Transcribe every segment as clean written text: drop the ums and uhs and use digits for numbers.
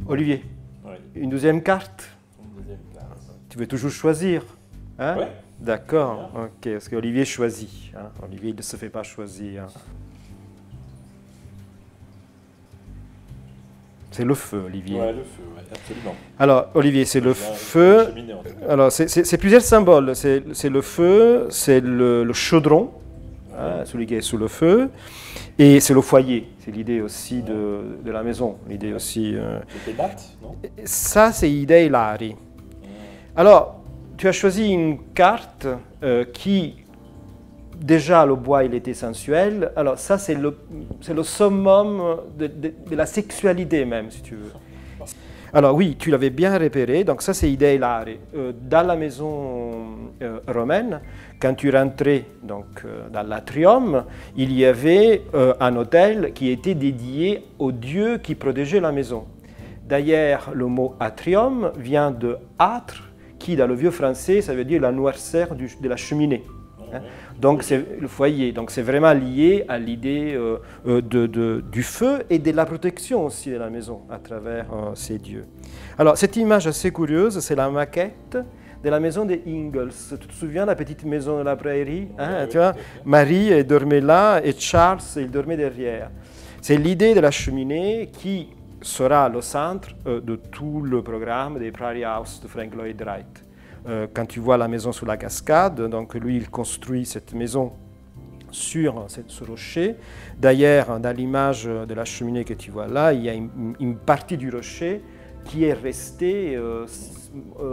Olivier, Oui. une deuxième carte? Une deuxième carte. Tu veux toujours choisir, hein? Ouais. D'accord, ok, parce qu'Olivier choisit. Hein? Olivier il ne se fait pas choisir. Hein? C'est le feu, Olivier. Ouais, le feu, ouais, absolument. Alors, Olivier, c'est le La feu. cheminée, en tout cas. Alors, c'est plusieurs symboles. C'est le feu, c'est le chaudron, hein, celui qui est sous le feu, et c'est le foyer. C'est l'idée aussi de la maison. L'idée aussi. C'était date, non? Ça, c'est idee lari. Alors, tu as choisi une carte qui, déjà, le bois, il était sensuel. Alors, ça, c'est le summum de la sexualité même, si tu veux. Alors oui, tu l'avais bien repéré, donc ça c'est idee lari. Dans la maison romaine, quand tu rentrais donc, dans l'atrium, il y avait un hôtel qui était dédié au dieu qui protégeait la maison. D'ailleurs, le mot atrium vient de âtre, qui dans le vieux français, ça veut dire la noirceur de la cheminée. Hein. Donc c'est le foyer, donc c'est vraiment lié à l'idée du feu et de la protection aussi de la maison à travers ces dieux. Alors cette image assez curieuse, c'est la maquette de la maison des Ingalls. Tu te souviens de la petite maison de la prairie, hein, Oui, tu vois, Marie elle dormait là et Charles il dormait derrière. C'est l'idée de la cheminée qui sera le centre de tout le programme des Prairie House de Frank Lloyd Wright. Quand tu vois la maison sous la cascade, donc lui il construit cette maison sur ce rocher. D'ailleurs, dans l'image de la cheminée que tu vois là, il y a une partie du rocher qui est restée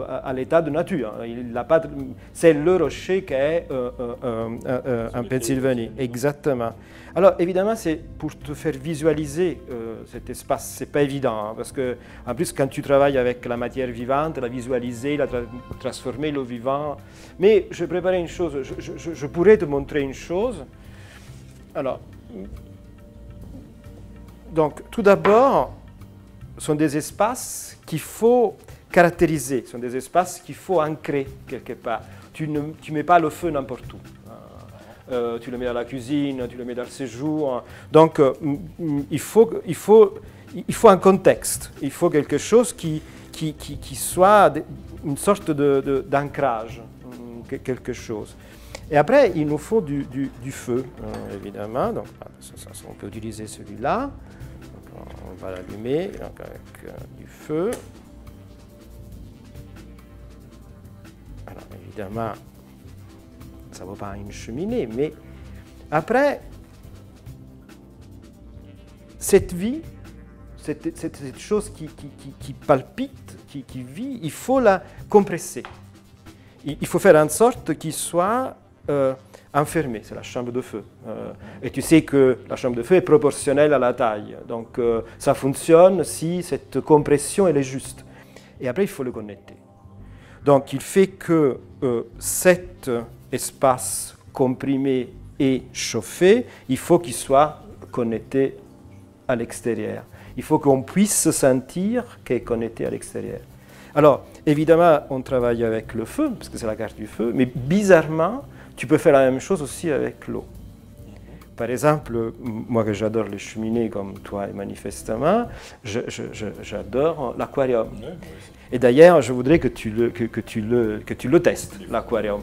à l'état de nature. C'est le rocher qui est en Pennsylvanie. Exactement. Alors évidemment, c'est pour te faire visualiser cet espace, c'est pas évident, hein, parce que en plus quand tu travailles avec la matière vivante, la visualiser, la transformer le vivant. Mais je préparais une chose, je pourrais te montrer une chose. Alors, donc tout d'abord, ce sont des espaces qu'il faut caractériser, ce sont des espaces qu'il faut ancrer quelque part. Tu ne mets pas le feu n'importe où. Tu le mets dans la cuisine, tu le mets dans le séjour. Donc, il faut un contexte, il faut quelque chose qui soit une sorte d'ancrage, quelque chose. Et après, il nous faut du feu, évidemment. Donc, on peut utiliser celui-là. On va l'allumer avec du feu. Alors, évidemment, ça ne vaut pas une cheminée, mais après, cette vie, cette chose qui palpite, qui vit, il faut la compresser. Il faut faire en sorte qu'il soit enfermé, c'est la chambre de feu. Et tu sais que la chambre de feu est proportionnelle à la taille. Donc ça fonctionne si cette compression elle est juste. Et après, il faut le connecter. Donc il fait que cet espace comprimé et chauffé, il faut qu'il soit connecté à l'extérieur. Il faut qu'on puisse sentir qu'il est connecté à l'extérieur. Alors, évidemment, on travaille avec le feu, parce que c'est la carte du feu, mais bizarrement, tu peux faire la même chose aussi avec l'eau. Par exemple, moi que j'adore les cheminées comme toi manifestement, j'adore l'aquarium. Et d'ailleurs, je voudrais que tu le testes, l'aquarium.